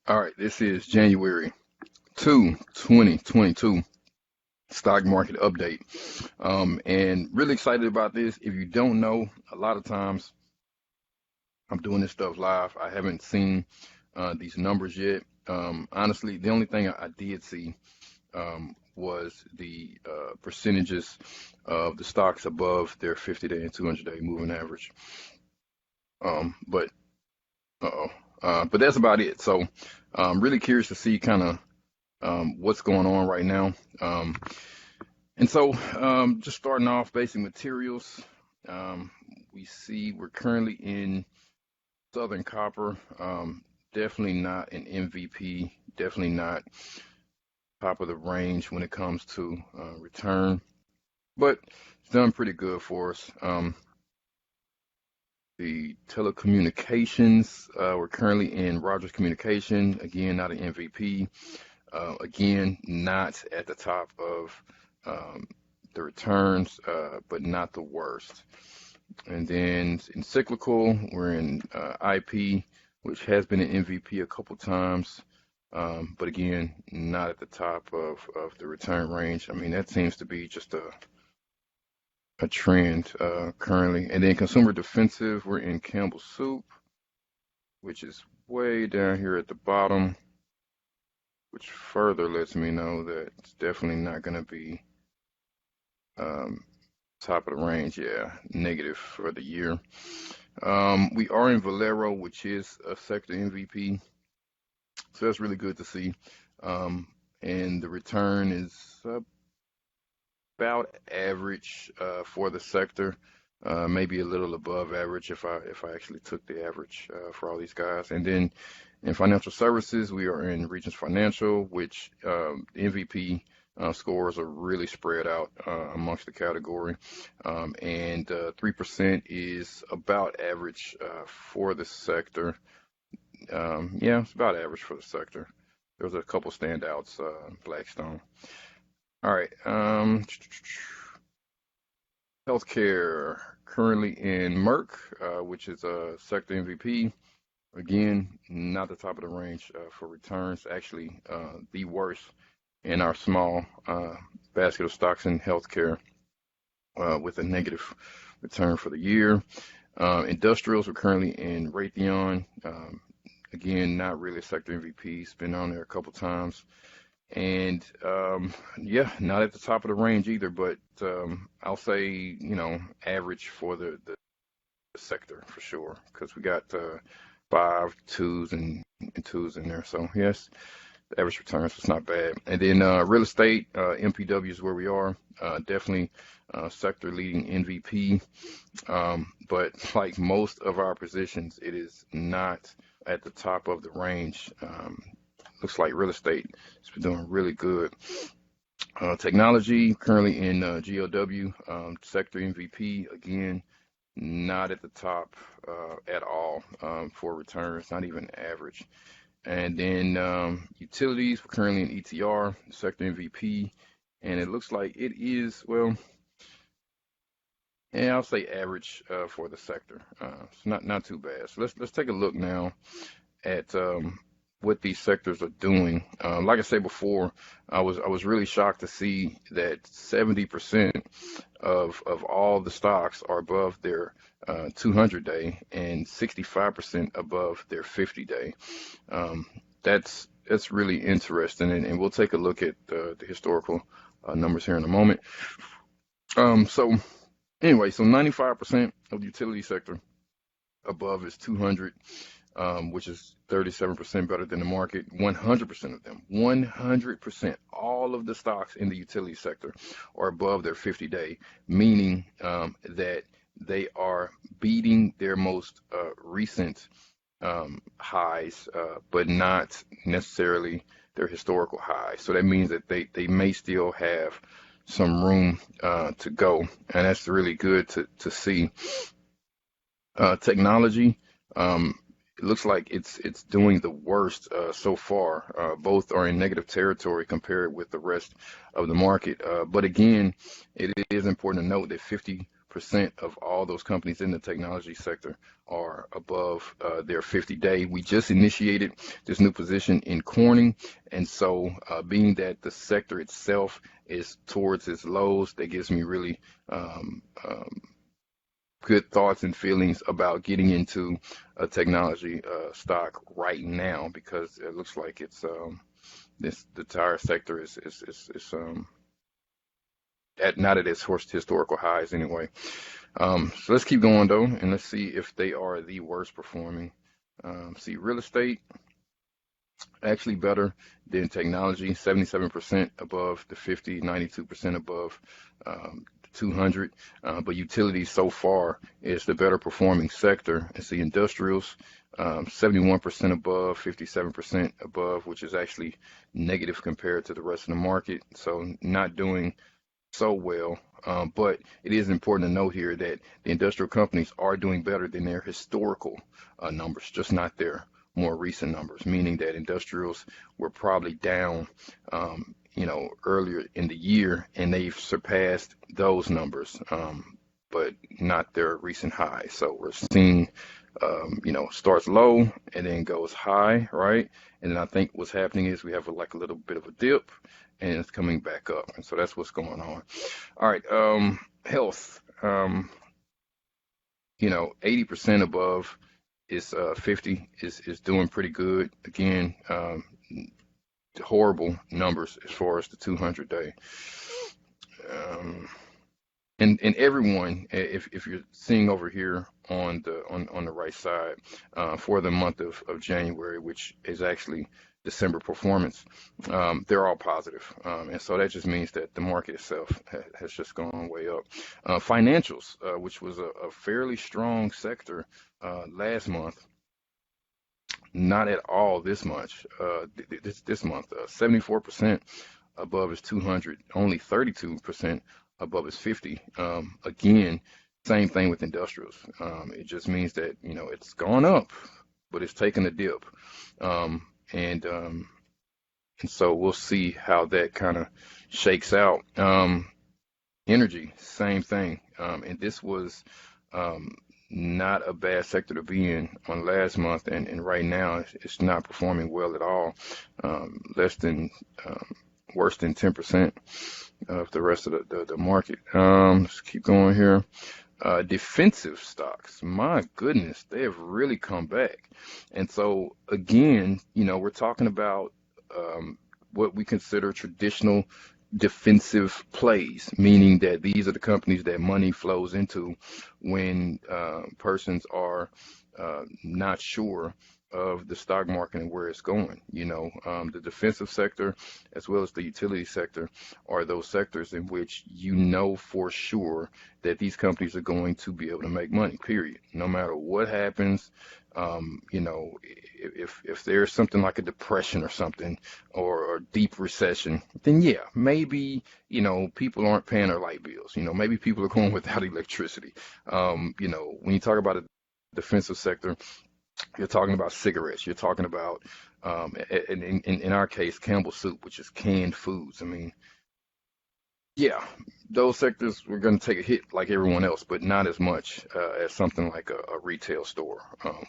All right, this is January 2, 2022 stock market update. And really excited about this. If you don't know, a lot of times I'm doing this stuff live. I haven't seen these numbers yet. Honestly, the only thing I did see was the percentages of the stocks above their 50-day and 200-day moving average. But uh-oh. But that's about it. So I'm really curious to see kind of what's going on right now. Just starting off, basic materials. Um, we see we're currently in Southern Copper. Definitely not an MVP. Definitely not top of the range when it comes to return, but it's done pretty good for us. The telecommunications, we're currently in Rogers Communication. Again, not an MVP. Again, not at the top of the returns, but not the worst. And then in cyclical, we're in IP, which has been an MVP a couple times, but again, not at the top of the return range. I mean, that seems to be just a trend currently. And then consumer defensive, we're in Campbell Soup, which is way down here at the bottom, which further lets me know that it's definitely not going to be um, top of the range. Yeah, negative for the year. We are in Valero, which is a sector MVP, so that's really good to see. Um, and the return is about average for the sector, maybe a little above average if I actually took the average for all these guys. And then in financial services, we are in Regions Financial, which the MVP scores are really spread out amongst the category. And 3% is about average for the sector. Yeah, it's about average for the sector. There's a couple standouts, Blackstone. All right. Healthcare currently in Merck, which is a sector MVP. Again, not the top of the range for returns. Actually, the worst in our small basket of stocks in healthcare with a negative return for the year. Industrials are currently in Raytheon. Again, not really a sector MVP. It's been on there a couple times. And yeah, not at the top of the range either, but I'll say, average for the sector for sure, because we got five twos and twos in there. So yes, the average returns was not bad. And then real estate, MPW is where we are. Definitely sector leading MVP. But like most of our positions, it is not at the top of the range. Looks like real estate has been doing really good. Technology currently in GOW, sector MVP, again, not at the top at all for returns, not even average. And then utilities, we're currently in ETR, sector MVP, and it looks like it is, well, yeah, I'll say average for the sector. It's not too bad. So let's take a look now at what these sectors are doing. Like I said before, I was really shocked to see that 70% of all the stocks are above their 200-day and 65% above their 50-day. That's really interesting, and we'll take a look at the historical numbers here in a moment. So anyway, so 95% of the utility sector above is 200, which is 37% better than the market. 100% of them, 100%, all of the stocks in the utility sector are above their 50-day, meaning that they are beating their most recent highs, but not necessarily their historical highs. So that means that they may still have some room to go, and that's really good to see. Technology, it looks like it's doing the worst so far. Both are in negative territory compared with the rest of the market. But again, it is important to note that 50% of all those companies in the technology sector are above their 50-day. We just initiated this new position in Corning, and so being that the sector itself is towards its lows, that gives me really good thoughts and feelings about getting into a technology stock right now, because it looks like it's the entire sector is not at its historical highs anyway. So let's keep going though, and let's see if they are the worst performing. See, real estate actually better than technology, 77% above the 50, 92% above 200. But utilities so far is the better performing sector. It's the industrials, 71% above, 57% above, which is actually negative compared to the rest of the market. So not doing so well. But it is important to note here that the industrial companies are doing better than their historical numbers, just not their more recent numbers, meaning that industrials were probably down, earlier in the year, and they've surpassed those numbers, but not their recent highs. So we're seeing, starts low and then goes high, right? And then I think what's happening is we have a little bit of a dip, and it's coming back up. And so that's what's going on. All right, health, 80% above is 50 is doing pretty good. Again, horrible numbers as far as the 200-day. And everyone, if you're seeing over here on the right side, for the month of January, which is actually December performance, they're all positive. And so that just means that the market itself has just gone way up. Financials, which was a fairly strong sector last month, not at all this much. This month, 74% above is 200, only 32% above is 50. Again, same thing with industrials. It just means that it's gone up, but it's taken a dip, and so we'll see how that kind of shakes out. Energy, same thing, and this was not a bad sector to be in on last month, and right now it's not performing well at all. Worse than 10% of the rest of the market. Let's keep going here. Defensive stocks, my goodness, they have really come back. And so again, we're talking about what we consider traditional defensive plays, meaning that these are the companies that money flows into when persons are not sure of the stock market and where it's going. The defensive sector as well as the utility sector are those sectors in which for sure that these companies are going to be able to make money, period. No matter what happens, if there's something like a depression or something, or deep recession, then yeah, maybe, people aren't paying their light bills. Maybe people are going without electricity. When you talk about a defensive sector, you're talking about cigarettes. You're talking about, in our case, Campbell Soup, which is canned foods. I mean, yeah, those sectors were going to take a hit like everyone else, but not as much as something like a retail store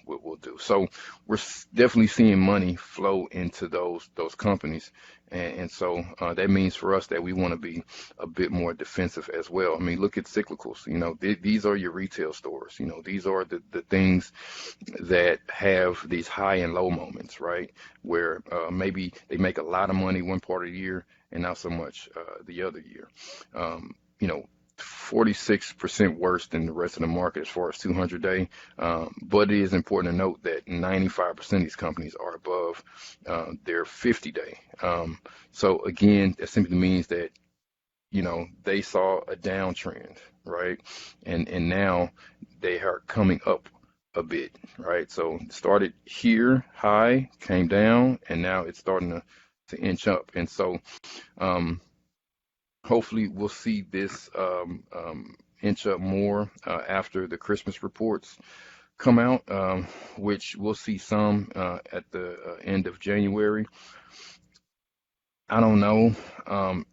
will do. So we're definitely seeing money flow into those companies, and so that means for us that we want to be a bit more defensive as well. I mean, look at cyclicals. These are your retail stores. These are the things that have these high and low moments, right? Where maybe they make a lot of money one part of the year and not so much the other year. 46% worse than the rest of the market as far as 200-day. But it is important to note that 95% of these companies are above their 50-day. So again, that simply means that, they saw a downtrend, right? And now they are coming up a bit, right? So it started here high, came down, and now it's starting to inch up. And so hopefully we'll see this inch up more after the Christmas reports come out, which we'll see some at the end of January. I don't know.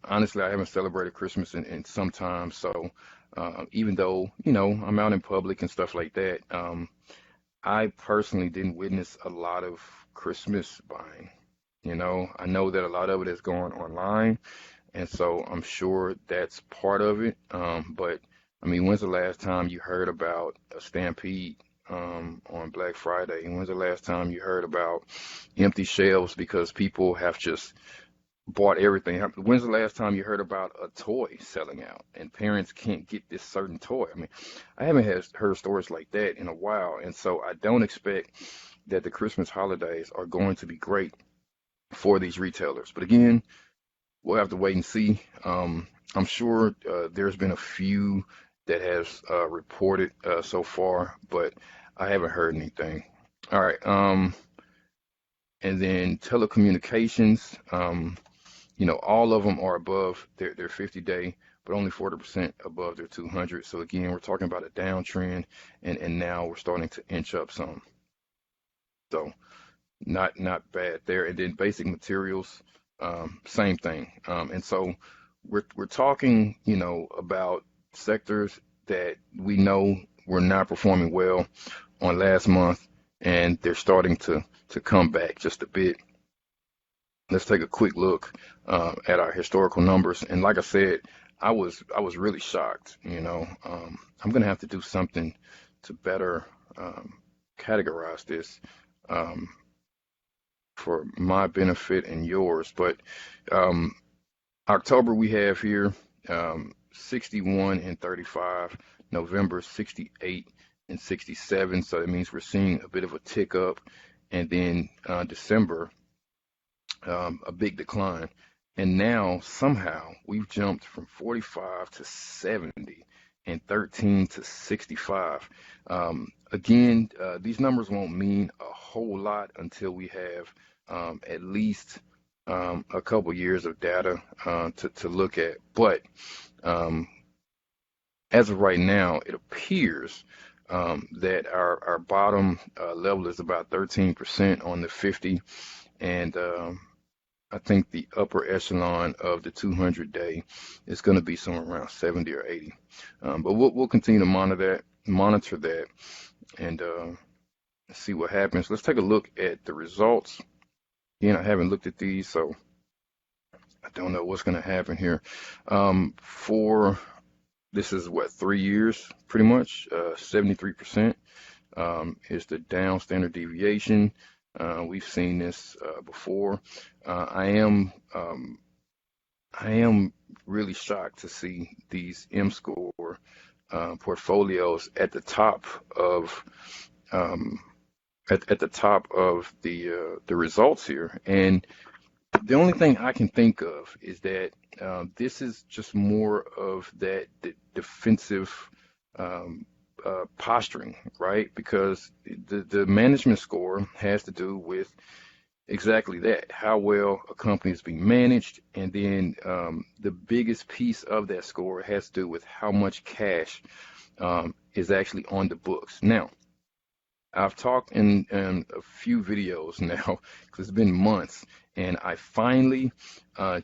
Honestly, I haven't celebrated Christmas in some time, so Even though, I'm out in public and stuff like that, I personally didn't witness a lot of Christmas buying. I know that a lot of it is going online, and so I'm sure that's part of it. But I mean, when's the last time you heard about a stampede on Black Friday? When's the last time you heard about empty shelves because people have just bought everything? When's the last time you heard about a toy selling out and parents can't get this certain toy? I mean, I haven't heard stories like that in a while, and so I don't expect that the Christmas holidays are going to be great for these retailers. But again, we'll have to wait and see. I'm sure there's been a few that has reported so far, but I haven't heard anything. All right. And then telecommunications, all of them are above their 50-day, but only 40% above their 200. So again, we're talking about a downtrend, and now we're starting to inch up some. So not bad there. And then basic materials, same thing. And so we're talking, about sectors that we know were not performing well on last month, and they're starting to come back just a bit. Let's take a quick look at our historical numbers. And like I said, I was really shocked. I'm gonna have to do something to better categorize this. Um, for my benefit and yours. But um, October we have here 61 and 35, November 68 and 67. So that means we're seeing a bit of a tick up, and then December a big decline. And now somehow we've jumped from 45 to 70 and 13 to 65. Again, these numbers won't mean a whole lot until we have at least a couple years of data to look at. But um, as of right now, it appears that our bottom level is about 13% on the 50, and I think the upper echelon of the 200-day is going to be somewhere around 70 or 80. But we'll continue to monitor that, and see what happens. Let's take a look at the results. Again, I haven't looked at these, so I don't know what's going to happen here. For this is what, 3 years, pretty much. 73% is the down standard deviation. We've seen this before. I am really shocked to see these M-score portfolios at the top of um, at the top of the results here. And the only thing I can think of is that this is just more of that defensive posturing, right? Because the management score has to do with exactly that, how well a company is being managed, and then the biggest piece of that score has to do with how much cash is actually on the books. Now, I've talked in a few videos now, because it's been months, and I finally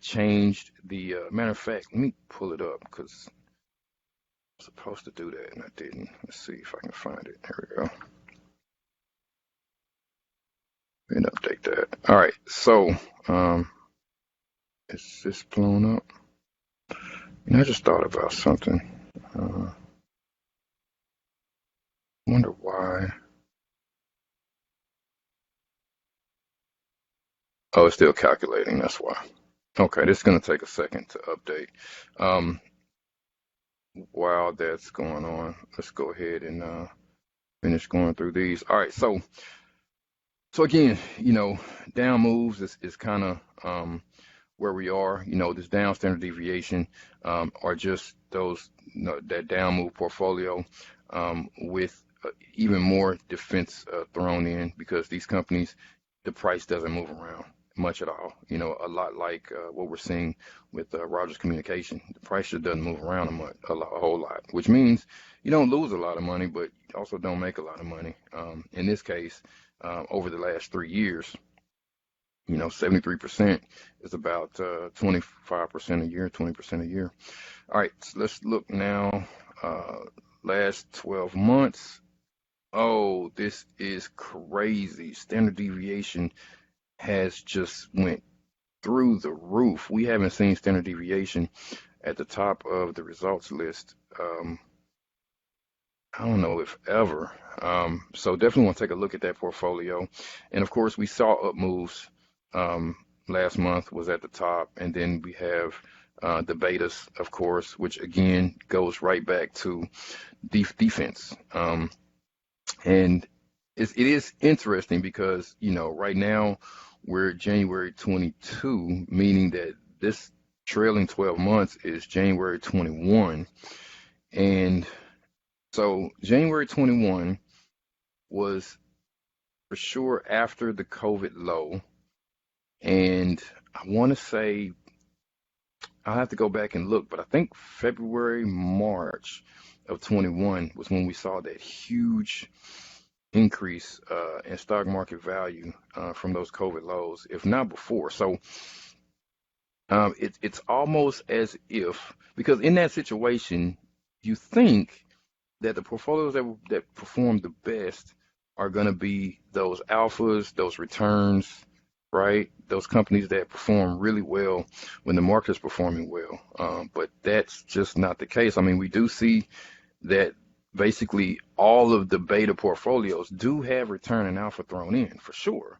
changed the matter of fact, let me pull it up because I'm supposed to do that and I didn't. Let's see if I can find it. Here we go. And update that. All right, so is this blown up? And I just thought about something. Wonder why. Oh, it's still calculating. That's why. Okay, this is going to take a second to update. Um, while that's going on, let's go ahead and finish going through these. All right, so again, down moves is kind of where we are. This down standard deviation are just those, that down move portfolio with even more defense thrown in, because these companies, the price doesn't move around much at all. A lot like what we're seeing with Rogers Communication. The price just doesn't move around a whole lot, which means you don't lose a lot of money, but you also don't make a lot of money. In this case, over the last 3 years, 73% is about 25% a year, 20% a year. All right, so let's look now Uh, last 12 months. Oh, this is crazy. Standard deviation has just went through the roof. We haven't seen standard deviation at the top of the results list. I don't know if ever. So definitely want to take a look at that portfolio. And of course, we saw up moves. Um, Last month was at the top, and then we have the betas, of course, which again goes right back to defense. And it is interesting because, right now we're January 22, meaning that this trailing 12 months is January 21. And so January 21 was for sure after the COVID low. And I want to say, I'll have to go back and look, but I think February, March of 21 was when we saw that huge increase in stock market value from those COVID lows, if not before. So it's almost as if, because in that situation, you think that the portfolios that perform the best are going to be those alphas, those returns, right? Those companies that perform really well when the market is performing well. But that's just not the case. I mean, we do see that basically all of the beta portfolios do have return and alpha thrown in for sure.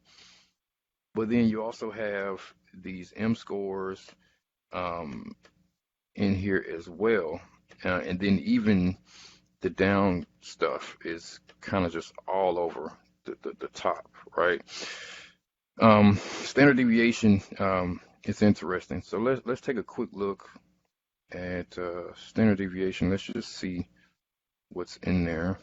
But then you also have these M scores um, in here as well. And then even the down stuff is kind of just all over the top, right? Standard deviation is interesting. So let's take a quick look at standard deviation. Let's just see what's in there.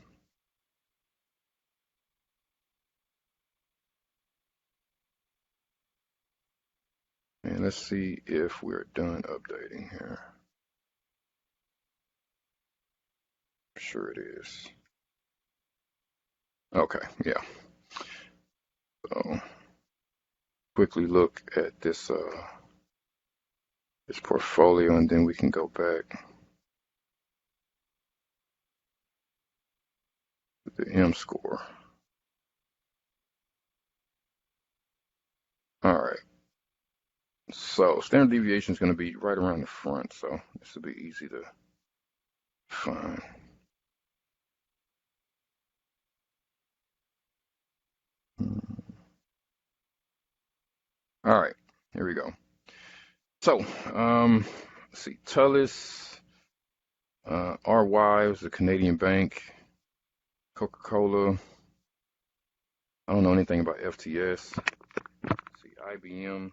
And let's see if we're done updating here. I'm sure it is. Okay, yeah. So quickly look at this this portfolio, and then we can go back to the M score. All right. So standard deviation is going to be right around the front, so this will be easy to find. All right, here we go. So, let's see, Tullis, RY was a Canadian bank, Coca-Cola. I don't know anything about FTS. Let's see, IBM.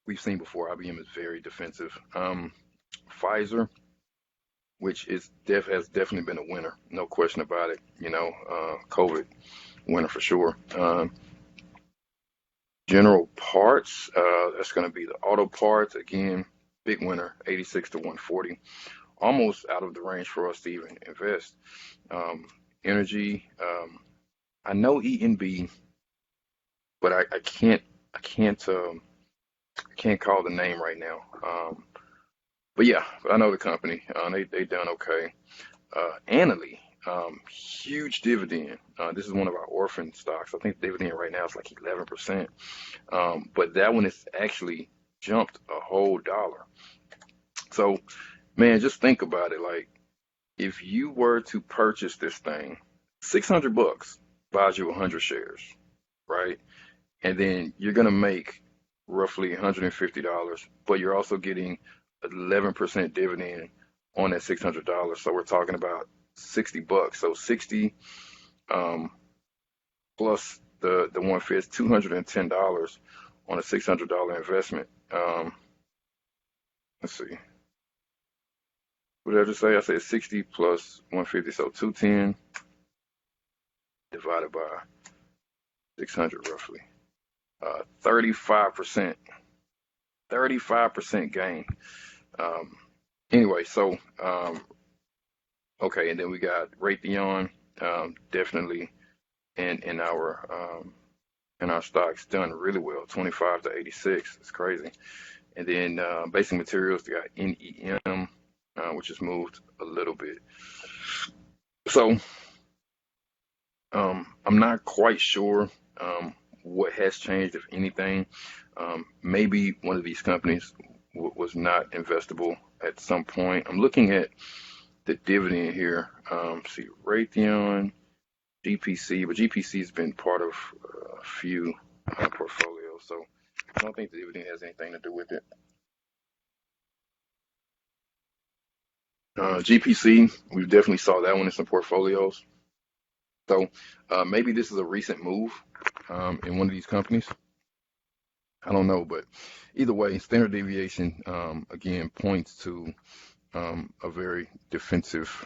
We've seen before, IBM is very defensive. Pfizer, which has definitely been a winner, no question about it. COVID winner for sure. General Parts, that's going to be the auto parts again, big winner, 86 to 140, almost out of the range for us to even invest. Energy, I know ENB, but I can't call the name right now. But yeah, I know the company. They done okay. Annaly, huge dividend. This is one of our orphan stocks. I think the dividend right now is like 11%. But that one has actually jumped a whole dollar. So, man, just think about it. Like, if you were to purchase this thing, $600 buys you 100 shares, right? And then you're gonna make roughly $150, but you're also getting 11% dividend on that $600. So we're talking about $60. So 60 plus the 150, $210 on a $600 investment. Let's see. What did I just say? I said 60 plus 150, so 210 divided by 600 roughly. 35%. 35% gain. Anyway, so okay, and then we got Raytheon, definitely in our stocks done really well, 25 to 86. It's crazy. And then basic materials, they got NEM. which has moved a little bit. So I'm not quite sure what has changed, if anything. Maybe one of these companies was not investable at some point. I'm looking at the dividend here. See, Raytheon, GPC, but GPC has been part of a few portfolios, so I don't think the dividend has anything to do with it. GPC, we definitely saw that one in some portfolios. So maybe this is a recent move in one of these companies. I don't know, but either way, standard deviation again points to a um, very defensive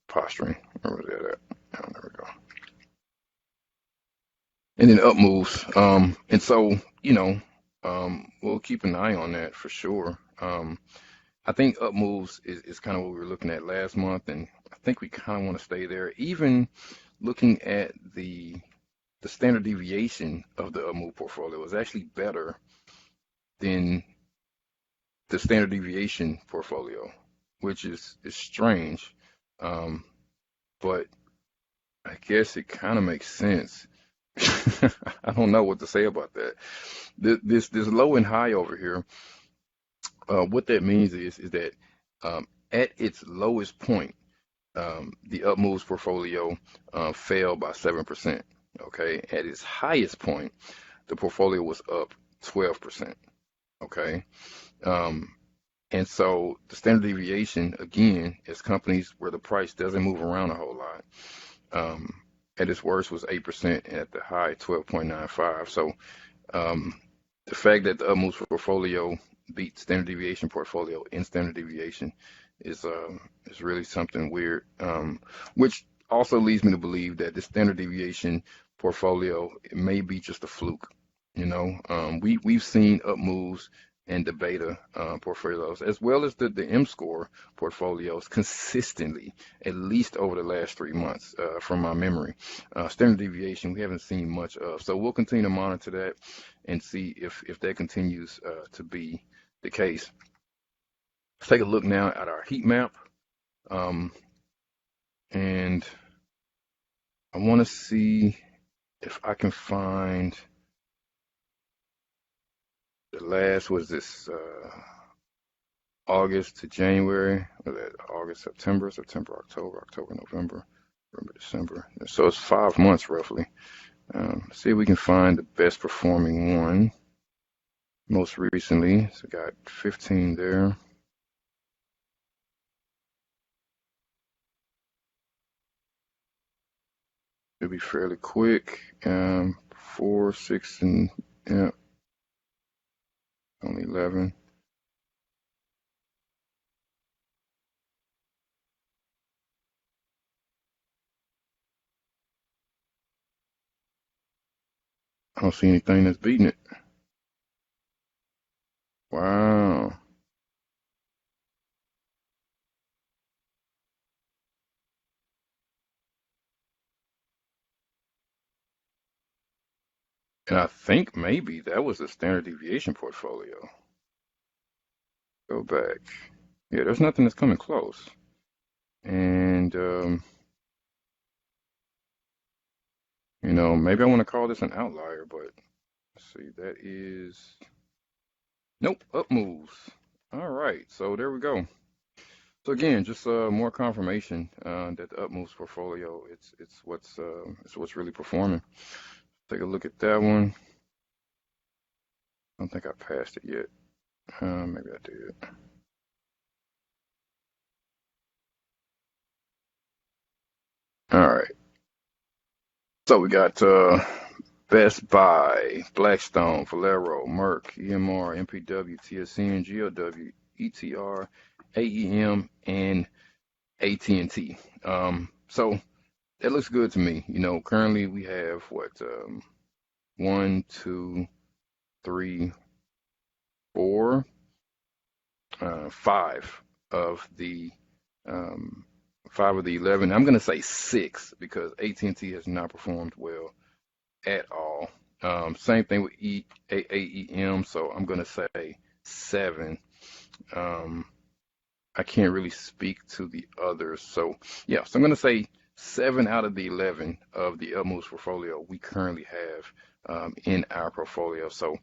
posturing. Where was that at? Oh, there we go. And then up moves. And so we'll keep an eye on that for sure. I think up moves is kind of what we were looking at last month, and I think we kind of want to stay there. Even looking at the standard deviation of the up move portfolio is actually better than the standard deviation portfolio, which is strange. Um, but I guess it kind of makes sense. I don't know what to say about that. This low and high over here, what that means is that at its lowest point, the up moves portfolio fell by 7%. Okay, at its highest point, the portfolio was up 12%. Okay, um, and so the standard deviation again is companies where the price doesn't move around a whole lot. Um, at its worst was 8%, and at the high 12.95. So the fact that the Upmoves portfolio beat standard deviation portfolio in standard deviation is really something weird. Which also leads me to believe that the standard deviation portfolio may be just a fluke. We've seen up moves and the beta portfolios as well as the M score portfolios consistently, at least over the last 3 months, from my memory. Standard deviation we haven't seen much of, so we'll continue to monitor that and see if that continues to be the case. Let's take a look now at our heat map, um, and I want to see if I can find the last was this August to January. Was that August, September, October, November, December. So it's 5 months roughly. See if we can find the best performing one most recently. So got 15 there. It'll be fairly quick. 4, 6, and yeah, only 11. I don't see anything that's beating it. Wow. And I think maybe that was the standard deviation portfolio. Go back. Yeah, there's nothing that's coming close. And maybe I want to call this an outlier, but let's see, that is nope, up moves. All right, so there we go. So again, just more confirmation that the up moves portfolio it's what's really performing. Take a look at that one. I don't think I passed it yet. Maybe I did. All right. So we got Best Buy, Blackstone, Valero, Merck, EMR, MPW, TSN, GLW, ETR, AEM, and AT&T. So that looks good to me. Currently we have what, one, two, three, four, five of the um, 11. I'm going to say six because AT&T has not performed well at all. Same thing with AEM, so I'm going to say 7. Um, I can't really speak to the others. So, yeah, so I'm going to say 7 out of the 11 of the Upmove's portfolio we currently have in our portfolio. So,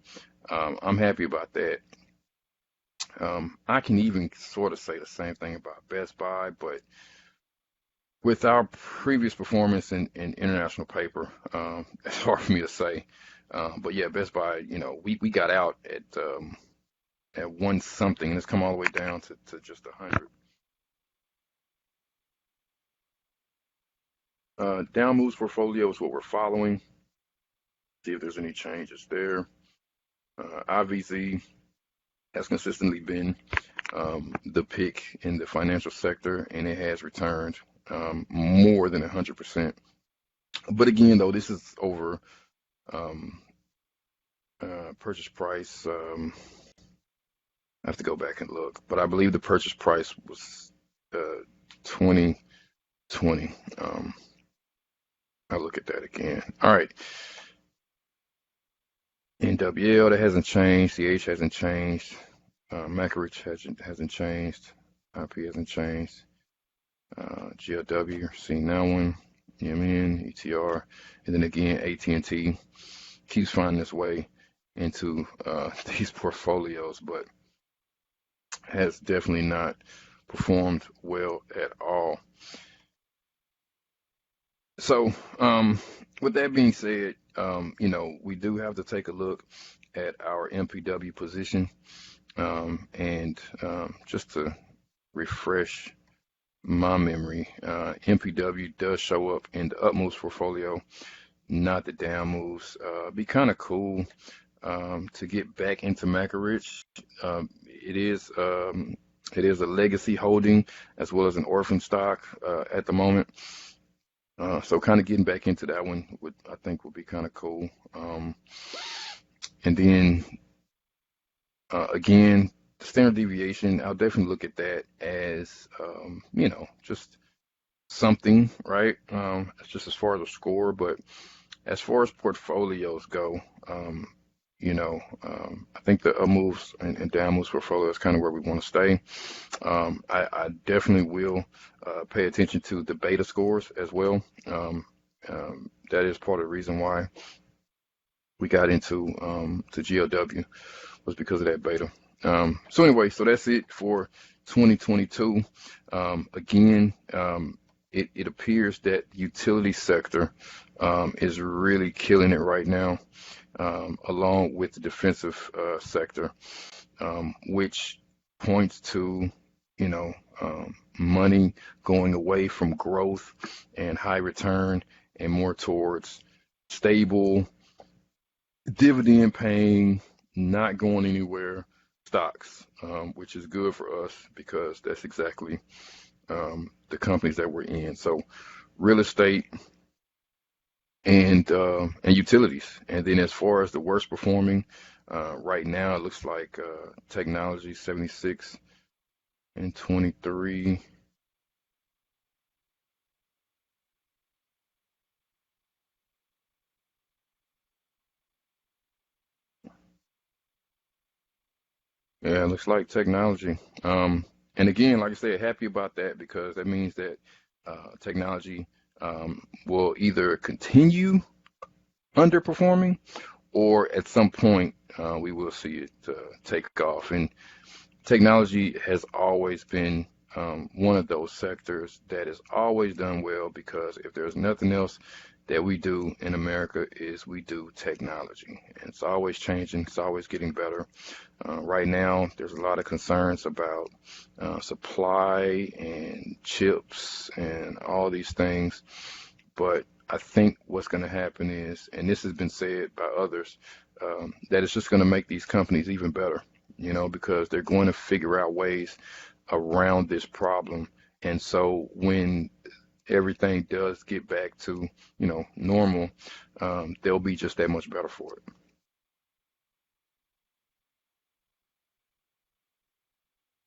I'm happy about that. I can even sort of say the same thing about Best Buy, but with our previous performance in international paper, it's hard for me to say. But yeah, Best Buy, we got out at one something, and it's come all the way down to just 100. Down moves portfolio is what we're following. See if there's any changes there. IVZ has consistently been the pick in the financial sector, and it has returned more than 100%. But again, though, this is over um, purchase price. I have to go back and look, but I believe the purchase price was 2020. I'll look at that again. All right. NWL, that hasn't changed. CH hasn't changed. Macarich hasn't changed. IP hasn't changed. GLW, seen that one. EMN, ETR, and then again AT&T keeps finding its way into these portfolios, but has definitely not performed well at all. So, with that being said, we do have to take a look at our MPW position, and just to refresh my memory, MPW does show up in the up moves portfolio, not the down moves. Be kind of cool to get back into Macarich. It is a legacy holding as well as an orphan stock at the moment. So kind of getting back into that one I think would be kind of cool. And then again, the standard deviation, I'll definitely look at that as just something, right? It's just as far as a score, but as far as portfolios go, I think the up moves and down moves portfolio is kind of where we want to stay. I definitely will pay attention to the beta scores as well. That is part of the reason why we got into to GLW was because of that beta. So anyway, so that's it for 2022. Again, it appears that the utility sector is really killing it right now, along with the defensive sector, which points to, money going away from growth and high return and more towards stable, dividend paying, not going anywhere stocks, which is good for us because that's exactly the companies that we're in. So real estate and utilities. And then as far as the worst performing, right now it looks like technology 76 and 23. Yeah, it looks like technology. And again, like I said, happy about that because that means that technology will either continue underperforming or at some point we will see it take off. And technology has always been one of those sectors that has always done well because if there's nothing else that we do in America is we do technology. And it's always changing. It's always getting better. Right now, there's a lot of concerns about supply and chips and all these things. But I think what's going to happen is, and this has been said by others, that it's just going to make these companies even better, because they're going to figure out ways around this problem. And so when everything does get back to, normal, they'll be just that much better for it.